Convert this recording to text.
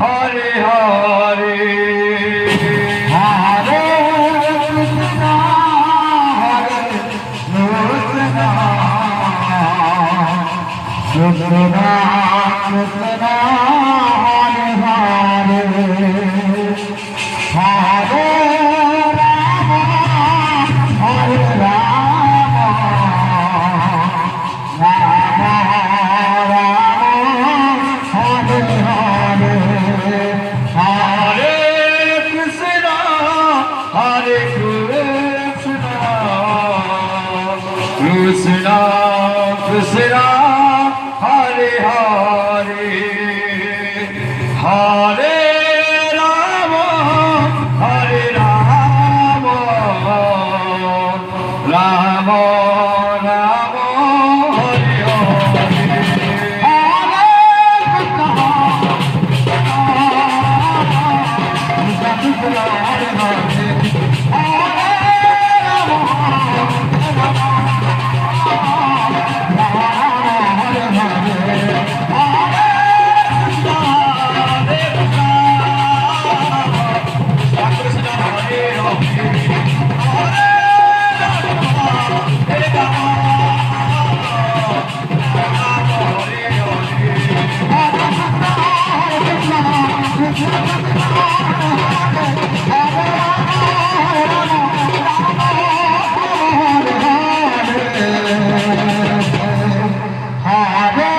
Hare Hare Hare Krishna Hare Krishna Krishna Krishna Hare Hare Hare Ram Hare Ram Ram Ram Hare Hare Hare Krishna Hare Krishna Krishna Krishna Hare Hare Hare Ram Hare Ram Ram Ram Hare Hare Hare Krishna Hare Hare Hare